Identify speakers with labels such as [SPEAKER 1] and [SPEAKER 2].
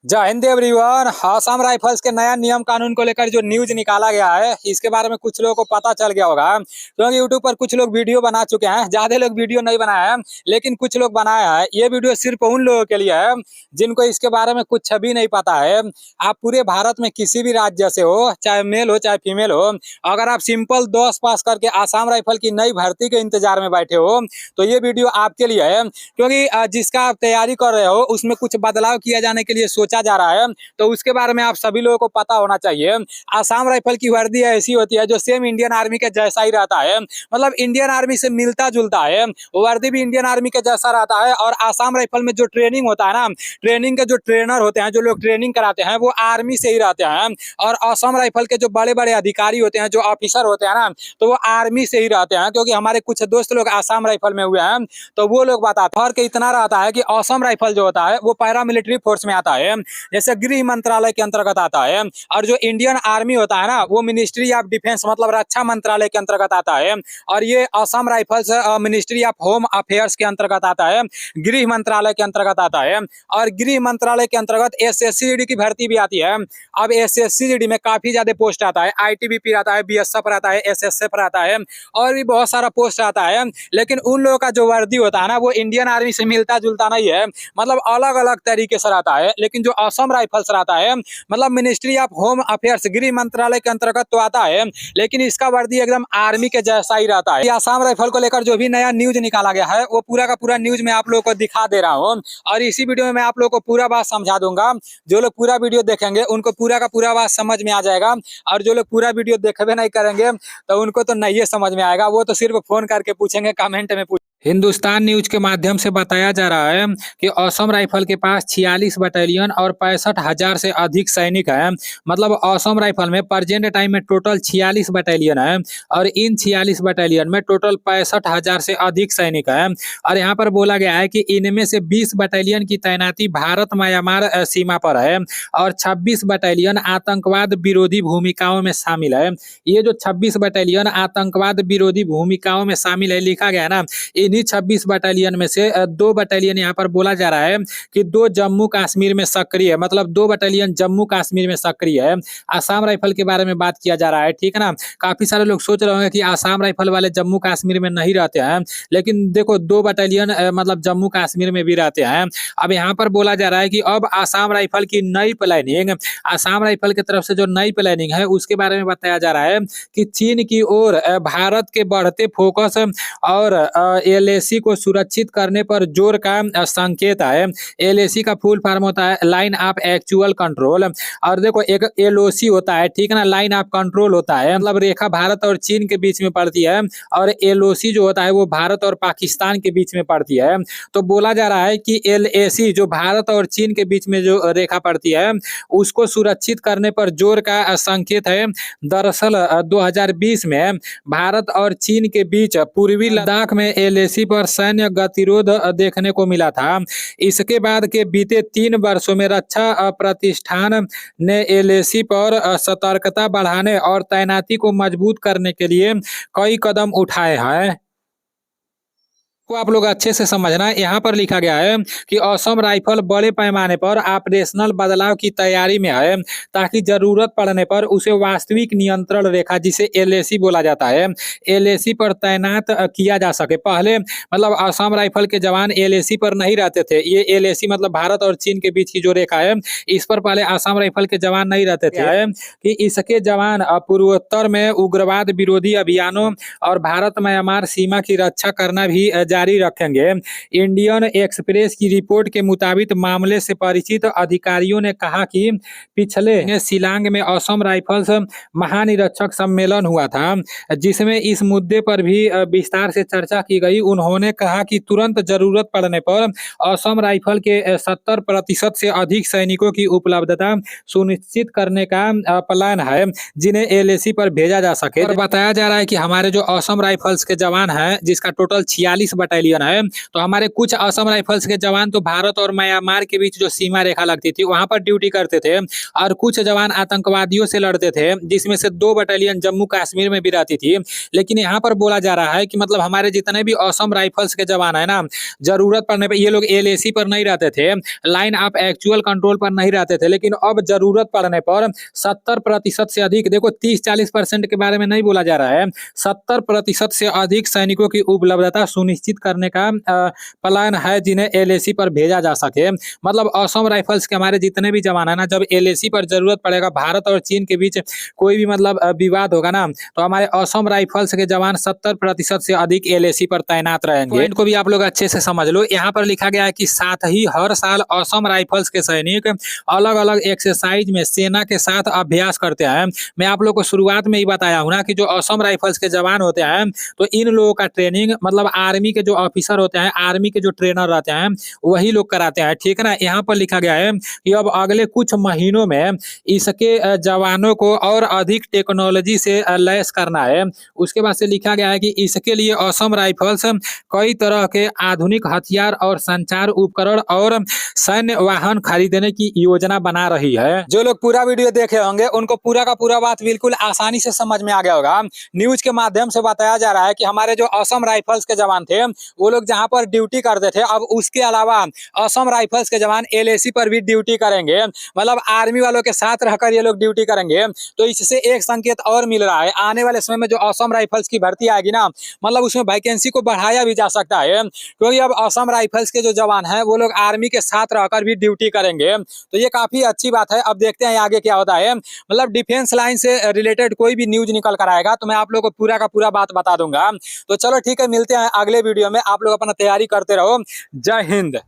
[SPEAKER 1] जय Hind everyone. Assam rifles के नया नियम कानून को लेकर जो न्यूज निकाला गया है, इसके बारे में कुछ लोगों को पता चल गया होगा, क्योंकि यूट्यूब पर कुछ लोग वीडियो बना चुके हैं। ज्यादा लोग वीडियो नहीं बनाया है, लेकिन कुछ लोग बनाया है। ये वीडियो सिर्फ उन लोगों के लिए है जिनको इसके बारे में कुछ भी नहीं पता है। आप पूरे भारत में किसी भी राज्य से हो, चाहे मेल हो चाहे फीमेल हो, अगर आप सिंपल 10 पास करके आसाम राइफल की नई भर्ती के इंतजार में बैठे हो, तो ये वीडियो आपके लिए है। क्योंकि जिसका आप तैयारी कर रहे हो उसमें कुछ बदलाव किया जाने के लिए सोचा जा रहा है, तो उसके बारे में आप सभी लोगों को पता होना चाहिए। आसाम राइफल की वर्दी ऐसी होती है जो सेम इंडियन आर्मी के जैसा ही रहता है, मतलब इंडियन आर्मी से मिलता जुलता है। वर्दी भी इंडियन आर्मी के जैसा रहता है। और आसाम राइफल में जो ट्रेनिंग होता है ना, ट्रेनिंग के जो ट्रेनर होते हैं, जो लोग ट्रेनिंग कराते हैं, वो आर्मी से ही रहते हैं। और आसाम राइफल के जो बड़े बड़े अधिकारी होते हैं, जो ऑफिसर होते हैं ना, तो वो आर्मी से ही रहते हैं। क्योंकि हमारे कुछ दोस्त लोग आसाम राइफल में हुए हैं, तो वो लोग बताते हैं। फर्क इतना रहता है कि आसाम राइफल जो होता है वो पैरामिलिट्री फोर्स में आता है, जैसे गृह मंत्रालय के अंतर्गत आता है। और जो इंडियन आर्मी होता है ना, वो मिनिस्ट्री ऑफ डिफेंस मतलब रक्षा मंत्रालय के अंतर्गत आता है। और ये Assam rifles ministry of home affairs के अंतर्गत आता है, गृह मंत्रालय के अंतर्गत आता है। और गृह मंत्रालय के अंतर्गत एसएससीजीडी की भर्ती भी आती है। अब एसएससीजीडी में काफी ज्यादा पोस्ट आता है, आईटीबीपी रहता है, बीएसएफ रहता है, एसएसएफ रहता है, और भी बहुत सारा पोस्ट आता है। लेकिन उन लोगों का जो वर्दी होता है ना, वो इंडियन आर्मी से मिलता जुलता नहीं है, मतलब अलग अलग तरीके से रहता है। लेकिन जो आसाम राइफल्स रहता है, मतलब मिनिस्ट्री ऑफ होम अफेयर्स गृह मंत्रालय के अंतर्गत तो आता है, लेकिन इसका वर्दी एकदम आर्मी के जैसा ही रहता है। आसाम राइफल को लेकर जो भी नया न्यूज निकाला गया है, वो पूरा का पूरा न्यूज मैं आप लोगों को दिखा दे रहा हूँ। और इसी वीडियो में मैं आप लोगों को पूरा बात समझा दूंगा। जो लोग पूरा वीडियो देखेंगे उनको पूरा का पूरा बात समझ में आ जाएगा, और जो लोग पूरा वीडियो देखबे नहीं करेंगे तो उनको तो नहीं समझ में आएगा। वो तो सिर्फ फोन करके पूछेंगे, कमेंट में हिंदुस्तान न्यूज के माध्यम से बताया जा रहा है कि असम राइफल के पास 46 बटालियन और 65,000 से अधिक सैनिक हैं। मतलब असम राइफल में प्रेजेंट टाइम में टोटल 46 बटालियन है, और इन 46 बटालियन में टोटल 65,000 से अधिक सैनिक हैं। और यहाँ पर बोला गया है कि इनमें से 20 बटालियन की तैनाती भारत म्यांमार सीमा पर है, और 26 बटालियन आतंकवाद विरोधी भूमिकाओं में शामिल है। ये जो 26 बटालियन आतंकवाद विरोधी भूमिकाओं में शामिल है लिखा गया ना, इन्हीं 26 बटालियन में से 2 बटालियन यहाँ पर बोला जा रहा है कि 2 जम्मू कश्मीर में सक्रिय है, मतलब 2 बटालियन जम्मू कश्मीर में सक्रिय है। आसाम राइफल के बारे में बात किया जा रहा है, ठीक है ना। काफी सारे लोग सोच रहे होंगे कि आसाम राइफल वाले जम्मू कश्मीर में नहीं रहते हैं, लेकिन देखो 2 बटालियन मतलब जम्मू कश्मीर में भी रहते हैं। अब यहाँ पर बोला जा रहा है कि अब आसाम राइफल की नई प्लानिंग, आसाम राइफल की तरफ से जो नई प्लानिंग है उसके बारे में बताया जा रहा है कि चीन की ओर भारत के बढ़ते फोकस और एलएसी को सुरक्षित करने पर जोर का संकेत है। एलएसी का फुल फॉर्म होता है लाइन ऑफ एक्चुअल कंट्रोल। और देखो एक एलओसी होता है, ठीक है ना, लाइन ऑफ कंट्रोल होता है, मतलब रेखा भारत और चीन के बीच में पड़ती है। और एलओसी जो होता है वो भारत और पाकिस्तान के बीच में पड़ती है। तो बोला जा रहा है कि एलएसी जो भारत और चीन के बीच में जो रेखा पड़ती है उसको सुरक्षित करने पर जोर का संकेत है। दरअसल 2020 में भारत और चीन के बीच पूर्वी लद्दाख में एलएसी पर सैन्य गतिरोध देखने को मिला था। इसके बाद के बीते 3 वर्षों में रक्षा प्रतिष्ठान ने एलएसी पर सतर्कता बढ़ाने और तैनाती को मजबूत करने के लिए कई कदम उठाए हैं। को आप लोग अच्छे से समझना, यहाँ पर लिखा गया है कि असम राइफल बड़े पैमाने पर ऑपरेशनल बदलाव की तैयारी में है, ताकि जरूरत पड़ने पर उसे वास्तविक नियंत्रण रेखा जिसे एलएसी बोला जाता है, एलएसी पर तैनात किया जा सके। पहले मतलब असम राइफल के जवान एलएसी पर नहीं रहते थे। ये एलएसी मतलब भारत और चीन के बीच की जो रेखा है, इस पर पहले असम राइफल के जवान नहीं रहते थे। कि इसके जवान पूर्वोत्तर में उग्रवाद विरोधी अभियानों और भारत म्यांमार सीमा की रक्षा करना भी जारी रखेंगे। इंडियन एक्सप्रेस की रिपोर्ट के मुताबिक मामले से परिचित अधिकारियों ने कहा कि पिछले शिलांग में असम राइफल्स महानिरीक्षक सम्मेलन हुआ था, जिसमें इस मुद्दे पर भी विस्तार से चर्चा की गई। उन्होंने कहा कि तुरंत जरूरत पड़ने पर असम राइफल के 70% से अधिक सैनिकों की उपलब्धता सुनिश्चित करने का प्लान है, जिन्हें एलएसी पर भेजा जा सके। और बताया जा रहा है कि हमारे जो असम राइफल्स के जवान हैं, जिसका टोटल 46 बटालियन है। तो हमारे कुछ असम राइफल्स के जवान तो भारत और म्यांमार के बीच जो सीमा रेखा लगती थी वहां पर ड्यूटी करते थे, और कुछ जवान आतंकवादियों से लड़ते थे, जिसमें से 2 बटालियन जम्मू कश्मीर में भी रहती थी। लेकिन यहाँ पर बोला जा रहा है कि मतलब हमारे जितने भी असम राइफल्स के जवान है ना, जरूरत पड़ने पर ये लोग एलएसी पर नहीं रहते थे, लाइन ऑफ एक्चुअल कंट्रोल पर नहीं रहते थे, लेकिन अब जरूरत पड़ने पर 70% से अधिक, देखो 30-40% के बारे में नहीं बोला जा रहा है, 70% से अधिक सैनिकों की उपलब्धता सुनिश्चित करने का प्लान है, जिन्हें एलएसी पर भेजा जा सके। मतलब असम राइफल्स के हमारे जितने भी जवान है ना, जब एलएसी पर जरूरत पड़ेगा, भारत और चीन के बीच कोई भी मतलब विवाद होगा ना, तो हमारे असम राइफल्स के जवान 70% से अधिक एलएसी पर तैनात रहेंगे। पॉइंट को भी आप लोग अच्छे से समझ लो। यहाँ पर लिखा गया है कि साथ ही हर साल असम राइफल्स के सैनिक अलग अलग एक्सरसाइज में सेना के साथ अभ्यास करते हैं। मैं आप लोग को शुरुआत में ही बताया हूँ ना कि जो असम राइफल्स के जवान होते हैं, तो इन लोगों का ट्रेनिंग मतलब आर्मी के जो ऑफिसर होते हैं, आर्मी के जो ट्रेनर रहते हैं, वही लोग कराते हैं, ठीक है ना। यहाँ पर लिखा गया है कि अब अगले कुछ महीनों में इसके जवानों को और अधिक टेक्नोलॉजी से लैस करना है। उसके बाद से लिखा गया है कि इसके लिए असम राइफल्स कई तरह के आधुनिक हथियार और संचार उपकरण और सैन्य वाहन खरीदने की योजना बना रही है। जो लोग पूरा वीडियो देखे होंगे उनको पूरा का पूरा बात बिल्कुल आसानी से समझ में आ गया होगा। न्यूज के माध्यम से बताया जा रहा है कि हमारे जो असम राइफल्स के जवान थे, वो लोग जहां पर ड्यूटी करते थे, अब उसके अलावा असम राइफल्स के जवान एलएसी पर भी ड्यूटी करेंगे। मतलब आर्मी वालों के साथ रहकर ये लोग ड्यूटी करेंगे। तो इससे एक संकेत और मिल रहा है, आने वाले समय में जो असम राइफल्स की भर्ती आएगी ना, मतलब उसमें वैकेंसी को बढ़ाया भी जा सकता है, क्योंकि अब असम राइफल्स के जो जवान हैं वो लोग आर्मी के साथ रहकर भी ड्यूटी करेंगे। तो ये काफी अच्छी बात है। अब देखते हैं आगे क्या होता है। मतलब डिफेंस लाइन से रिलेटेड कोई भी न्यूज निकल कर आएगा तो मैं आप लोगों को पूरा का पूरा बात बता दूंगा। तो चलो ठीक है, मिलते हैं अगले वीडियो में। आप लोग अपना तैयारी करते रहो। जय हिंद।